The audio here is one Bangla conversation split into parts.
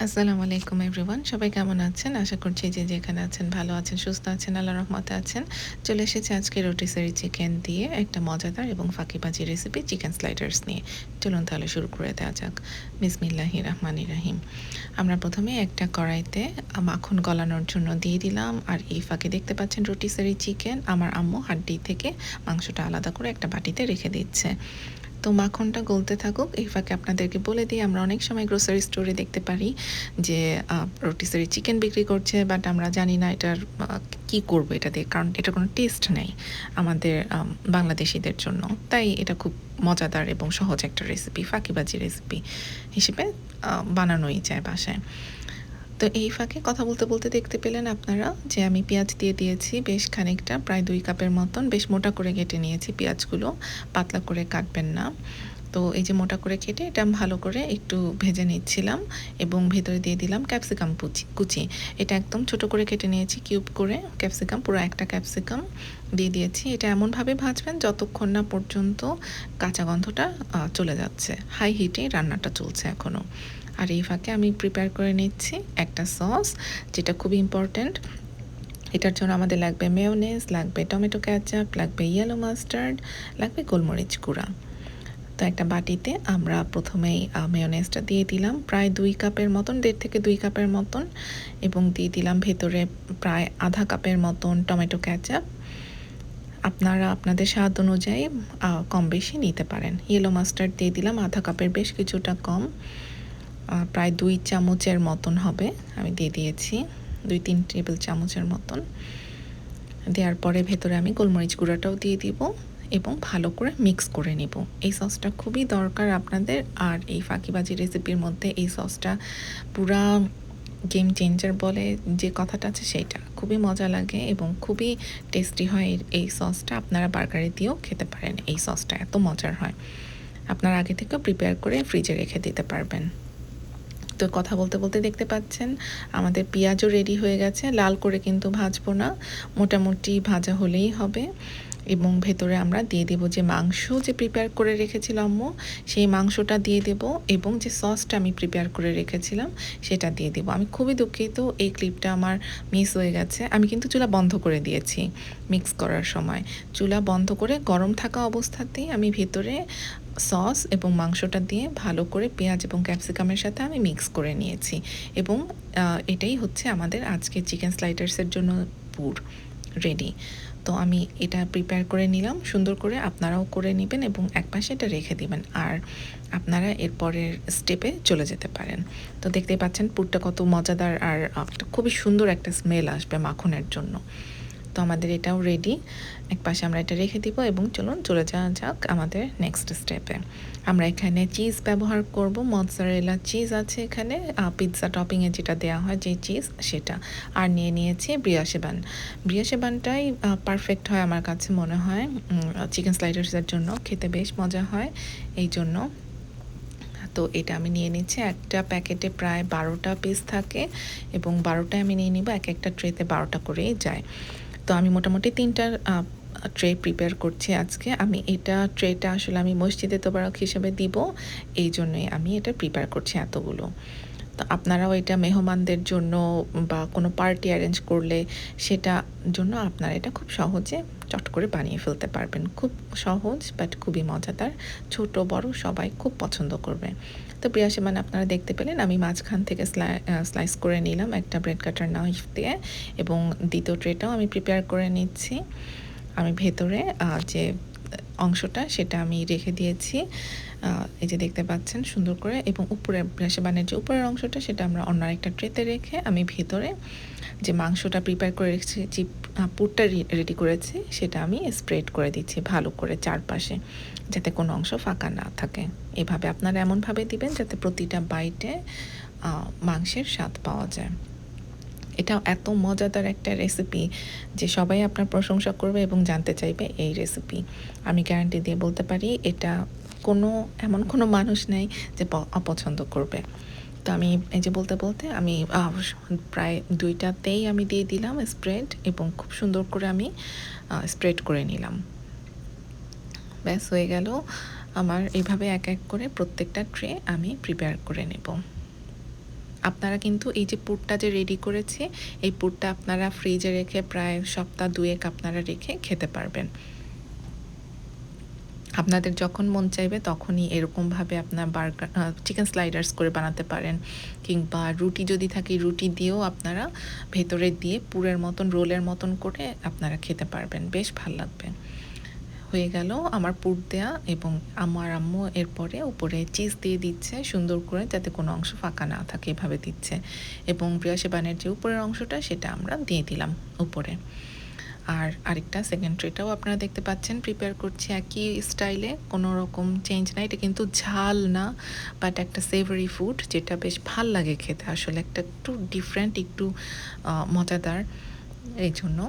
আসসালামু আলাইকুম এভরিওয়ান। সবাই কেমন আছেন? আশা করছি যে যেখানে আছেন ভালো আছেন, সুস্থ আছেন, আল্লাহর রহমতে আছেন। চলে এসেছি আজকে রোটিসারি চিকেন দিয়ে একটা মজাদার এবং ফাঁকিবাজি রেসিপি চিকেন স্লাইডার্স নিয়ে। চলুন তাহলে শুরু করে দেওয়া যাক। বিসমিল্লাহির রহমানির রহিম। আমরা প্রথমে একটা কড়াইতে মাখন গলানোর জন্য দিয়ে দিলাম, আর এই ফাঁকে দেখতে পাচ্ছেন রোটিসারি চিকেন আমার আম্মু হাড্ডি থেকে মাংসটা আলাদা করে একটা বাটিতে রেখে দিচ্ছে। তো মাখনটা গলতে থাকুক, এই ফাঁকে আপনাদেরকে বলে দিই, আমরা অনেক সময় গ্রোসারি স্টোরে দেখতে পারি যে রোটিসারি চিকেন বিক্রি করছে, বাট আমরা জানি না এটার কী করবো এটা দিয়ে, কারণ এটার কোনো টেস্ট নেই আমাদের বাংলাদেশিদের জন্য। তাই এটা খুব মজাদার এবং সহজ একটা রেসিপি, ফাঁকিবাজি রেসিপি হিসেবে বানানোই যায় বাসায়। তো এই ফাঁকে কথা বলতে বলতে দেখতে পেলেন আপনারা যে আমি পেঁয়াজ দিয়ে দিয়েছি বেশ খানিকটা, প্রায় 2 কাপের মতন। বেশ মোটা করে কেটে নিয়েছি পেঁয়াজগুলো, পাতলা করে কাটবেন না। তো এই যে মোটা করে কেটে এটা ভালো করে একটু ভেজে নিচ্ছিলাম, এবং ভেতরে দিয়ে দিলাম ক্যাপসিকাম কুচি। এটা একদম ছোট করে কেটে নিয়েছি কিউব করে ক্যাপসিকাম, পুরো একটা ক্যাপসিকাম দিয়ে দিয়েছি। এটা এমনভাবে ভাজবেন যতক্ষণ না পর্যন্ত কাঁচা গন্ধটা চলে যাচ্ছে। হাই হিটে রান্নাটা চলছে এখনও। আর এই ফাঁকে আমি প্রিপেয়ার করে নিচ্ছি একটা সস, যেটা খুবই ইম্পর্ট্যান্ট। এটার জন্য আমাদের লাগবে মেয়োনেজ, লাগবে টমেটো কেচাপ, লাগবে ইয়েলো মাস্টার্ড, লাগবে গোলমরিচ গুঁড়া। তো একটা বাটিতে আমরা প্রথমেই মেয়োনেজটা দিয়ে দিলাম প্রায় 2 কাপের মতন, 1.5 থেকে 2 কাপের মতন, এবং দিয়ে দিলাম ভেতরে প্রায় আধা কাপের মতন টমেটো কেচাপ। আপনারা আপনাদের স্বাদ অনুযায়ী কম বেশি নিতে পারেন। ইয়েলো মাস্টার্ড দিয়ে দিলাম আধা কাপের বেশ কিছুটা কম, প্রায় 2 চামচের মতন হবে, আমি দিয়ে দিয়েছি 2-3 টেবিল চামচের মতন। দেওয়ার পরে ভেতরে আমি গোলমরিচ গুঁড়াটাও দিয়ে দিব এবং ভালো করে মিক্স করে নিব। এই সসটা খুবই দরকার আপনাদের, আর এই ফাঁকিবাজি রেসিপির মধ্যে এই সসটা পুরা গেম চেঞ্জার বলে যে কথাটা আছে সেইটা। খুবই মজা লাগে এবং খুবই টেস্টি হয় এই সসটা। আপনারা বার্গারে দিয়েও খেতে পারেন, এই সসটা এত মজার হয়। আপনারা আগে থেকেও প্রিপেয়ার করে ফ্রিজে রেখে দিতে পারবেন। তো কথা বলতে বলতে দেখতে পাচ্ছেন আমাদের পেঁয়াজও রেডি হয়ে গেছে। লাল করে কিন্তু ভাজবো না, মোটামুটি ভাজা হলেই হবে। এবং ভেতরে আমরা দিয়ে দেব যে মাংস যে প্রিপেয়ার করে রেখেছিল আম্মু, সেই মাংসটা দিয়ে দেব, এবং যে সসটা আমি প্রিপেয়ার করে রেখেছিলাম সেটা দিয়ে দেব। আমি খুবই দুঃখিত, এই ক্লিপটা আমার মিস হয়ে গেছে। আমি কিন্তু চুলা বন্ধ করে দিয়েছি মিক্স করার সময়। চুলা বন্ধ করে গরম থাকা অবস্থাতেই আমি ভেতরে সস এবং মাংসটা দিয়ে ভালো করে পেঁয়াজ এবং ক্যাপসিকামের সাথে আমি মিক্স করে নিয়েছি, এবং এটাই হচ্ছে আমাদের আজকে চিকেন স্লাইডার্সের জন্য পুর রেডি। তো আমি এটা প্রিপেয়ার করে নিলাম সুন্দর করে, আপনারাও করে নেবেন এবং একপাশে এটা রেখে দিবেন, আর আপনারা এরপরের স্টেপে চলে যেতে পারেন। তো দেখতেই পাচ্ছেন পুরটা কত মজাদার, আর খুবই সুন্দর একটা স্মেল আসবে মাখনের জন্য। তো আমাদের এটাও রেডি, একপাশে আমরা এটা রেখে দিব, এবং চলুন চলে যাওয়া যাক আমাদের নেক্সট স্টেপে। আমরা এখানে চিজ ব্যবহার করব, মৎজারেলা চিজ আছে এখানে, পিৎজা টপিংয়ে যেটা দেওয়া হয় যে চিজ সেটা। আর নিয়ে নিয়েছি ব্রিয়াশে বান। ব্রিয়াশে বানটাই পারফেক্ট হয় আমার কাছে মনে হয় চিকেন স্লাইডার্সের জন্য, খেতে বেশ মজা হয় এই জন্য। তো এটা আমি নিয়ে নিচ্ছি, একটা প্যাকেটে প্রায় 12টা পিস থাকে, এবং 12টায় আমি নিয়ে নিব, এক একটা ট্রেতে 12টা করেই যায়। তো আমি মোটামুটি 3টা ট্রে প্রিপেয়ার করছি আজকে। আমি এটা ট্রেটা আসলে আমি মসজিদে তোবারক হিসেবে দিব, এই জন্যই আমি এটা প্রিপেয়ার করছি এতগুলো। তো আপনারাও এটা মেহমানদের জন্য বা কোনো পার্টি অ্যারেঞ্জ করলে সেটা জন্য আপনারা এটা খুব সহজে চট করে বানিয়ে ফেলতে পারবেন। খুব সহজ বাট খুবই মজাদার, ছোট বড় সবাই খুব পছন্দ করবে। তো প্রিয়াসী মানে আপনারা দেখতে পেলেন আমি মাঝখান থেকে স্লাইস করে নিলাম একটা ব্রেড কাটার নাইফ দিয়ে, এবং দ্বিতীয় ট্রেটাও আমি প্রিপেয়ার করে নিচ্ছি। আমি ভেতরে যে অংশটা সেটা আমি রেখে দিয়েছি, এই যে দেখতে পাচ্ছেন সুন্দর করে, এবং উপরে মেজবানের যে উপরের অংশটা সেটা আমরা অন্য একটা ট্রেতে রেখে আমি ভেতরে যে মাংসটা প্রিপেয়ার করে রেখেছি, যে পুরটা রেডি করেছি সেটা আমি স্প্রেড করে দিচ্ছি ভালো করে চারপাশে, যাতে কোনো অংশ ফাঁকা না থাকে। এভাবে আপনারা এমনভাবে দিবেন যাতে প্রতিটা বাইটে মাংসের স্বাদ পাওয়া যায়। এটা এত মজাদার একটা রেসিপি যে সবাই আপনার প্রশংসা করবে এবং জানতে চাইবে এই রেসিপি। আমি গ্যারান্টি দিয়ে বলতে পারি এটা এমন কোনো মানুষ নেই যে অপছন্দ করবে। তো আমি এই যে বলতে বলতে আমি প্রায় 2টাতেই আমি দিয়ে দিলাম স্প্রেড, এবং খুব সুন্দর করে আমি স্প্রেড করে নিলাম। ব্যাস হয়ে গেল আমার। এইভাবে এক এক করে প্রত্যেকটা ট্রে আমি প্রিপেয়ার করে নেব। আপনারা কিন্তু এই যে পুরটা যে রেডি করেছি, এই পুরটা আপনারা ফ্রিজে রেখে প্রায় সপ্তাহ ২ এক আপনারা রেখে খেতে পারবেন। আপনাদের যখন মন চাইবে তখনই এরকমভাবে আপনার চিকেন স্লাইডার্স করে বানাতে পারেন, কিংবা রুটি যদি থাকে রুটি দিয়েও আপনারা ভেতরে দিয়ে পুরের মতন রোলের মতন করে আপনারা খেতে পারবেন, বেশ ভাল লাগবে। হয়ে গেল আমার পুর দেয়া, এবং আমার আম্মু এরপরে উপরে চিজ দিয়ে দিচ্ছে সুন্দর করে, যাতে কোনো অংশ ফাঁকা না থাকে, এভাবে দিচ্ছে। এবং ব্রিয়াশে বানের যে উপরের অংশটা সেটা আমরা দিয়ে দিলাম উপরে। আর আরেকটা সেকেন্ড ট্রেটাও আপনারা দেখতে পাচ্ছেন প্রিপেয়ার করছি একই স্টাইলে, কোনো রকম চেঞ্জ নাই। এটা কিন্তু ঝাল না, বাট একটা সেভারি ফুড যেটা বেশ ভাল লাগে খেতে, আসলে একটা একটু ডিফারেন্ট, একটু মজাদার, এই জন্য।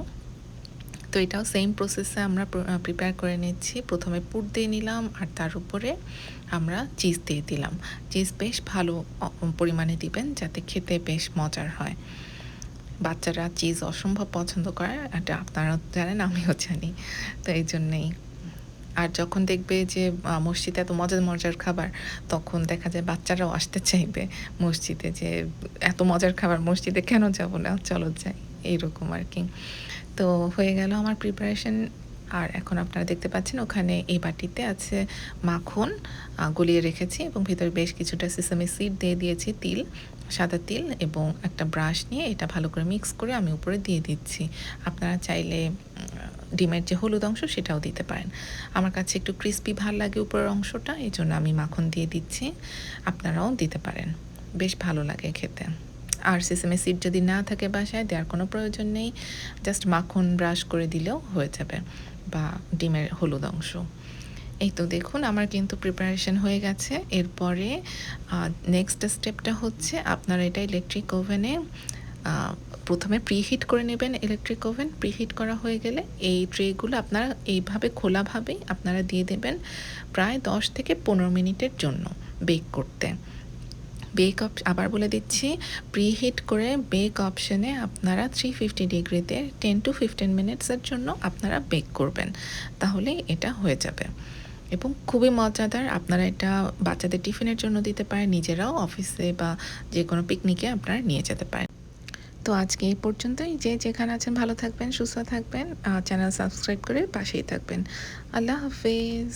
তো এটাও সেম প্রসেসে আমরা প্রিপেয়ার করে নিচ্ছি। প্রথমে পুর দিয়ে নিলাম আর তার উপরে আমরা চিজ দিয়ে দিলাম। চিজ বেশ ভালো পরিমাণে দিবেন, যাতে খেতে বেশ মজার হয়। বাচ্চারা চিজ অসম্ভব পছন্দ করে, এটা আপনারাও জানেন, আমিও জানি। তো এই জন্যেই। আর যখন দেখবে যে মসজিদে এত মজার মজার খাবার, তখন দেখা যায় বাচ্চারাও আসতে চাইবে মসজিদে, যে এত মজার খাবার মসজিদে কেন যাব না, চলো যাই, এইরকম আর কি। তো হয়ে গেল আমার প্রিপারেশন। আর এখন আপনারা দেখতে পাচ্ছেন ওখানে এই বাটিতে আছে মাখন গলিয়ে রেখেছি, এবং ভিতরে বেশ কিছুটা সেসামি সিড দিয়ে দিয়েছি, তিল, সাদা তিল, এবং একটা ব্রাশ নিয়ে এটা ভালো করে মিক্স করে আমি উপরে দিয়ে দিচ্ছি। আপনারা চাইলে ডিমের যে হলুদ অংশ সেটাও দিতে পারেন। আমার কাছে একটু ক্রিস্পি ভাল লাগে উপরের অংশটা, এই জন্য আমি মাখন দিয়ে দিচ্ছি। আপনারাও দিতে পারেন, বেশ ভালো লাগে খেতে। আর সেসামি সিড যদি না থাকে বাসায়, দেওয়ার কোনো প্রয়োজন নেই, জাস্ট মাখন ব্রাশ করে দিলেও হয়ে যাবে, বা ডিমের হলুদ অংশ। এই তো দেখুন আমার কিন্তু প্রিপারেশন হয়ে গেছে। এরপরে নেক্সট স্টেপটা হচ্ছে আপনারা এটা ইলেকট্রিক ওভেনে প্রথমে প্রিহিট করে নেবেন। ইলেকট্রিক ওভেন প্রিহিট করা হয়ে গেলে এই ট্রেগুলো আপনারা এইভাবে খোলাভাবেই আপনারা দিয়ে দেবেন প্রায় 10 থেকে 15 মিনিটের জন্য বেক করতে। আবার বলে দিচ্ছি, প্রিহিট করে বেক অপশনে আপনারা 350 ডিগ্রিতে 10 to 15 মিনিটসের জন্য আপনারা বেক করবেন, তাহলেই এটা হয়ে যাবে। এবং খুবই মজাদার, আপনারা এটা বাচ্চাদের টিফিনের জন্য দিতে পারেন, নিজেরাও অফিসে বা যে কোনো পিকনিকে আপনারা নিয়ে যেতে পারেন। তো আজকে এই পর্যন্তই। যে যেখানে আছেন ভালো থাকবেন, সুস্থ থাকবেন, চ্যানেল সাবস্ক্রাইব করে পাশেই থাকবেন। আল্লাহ হাফেজ।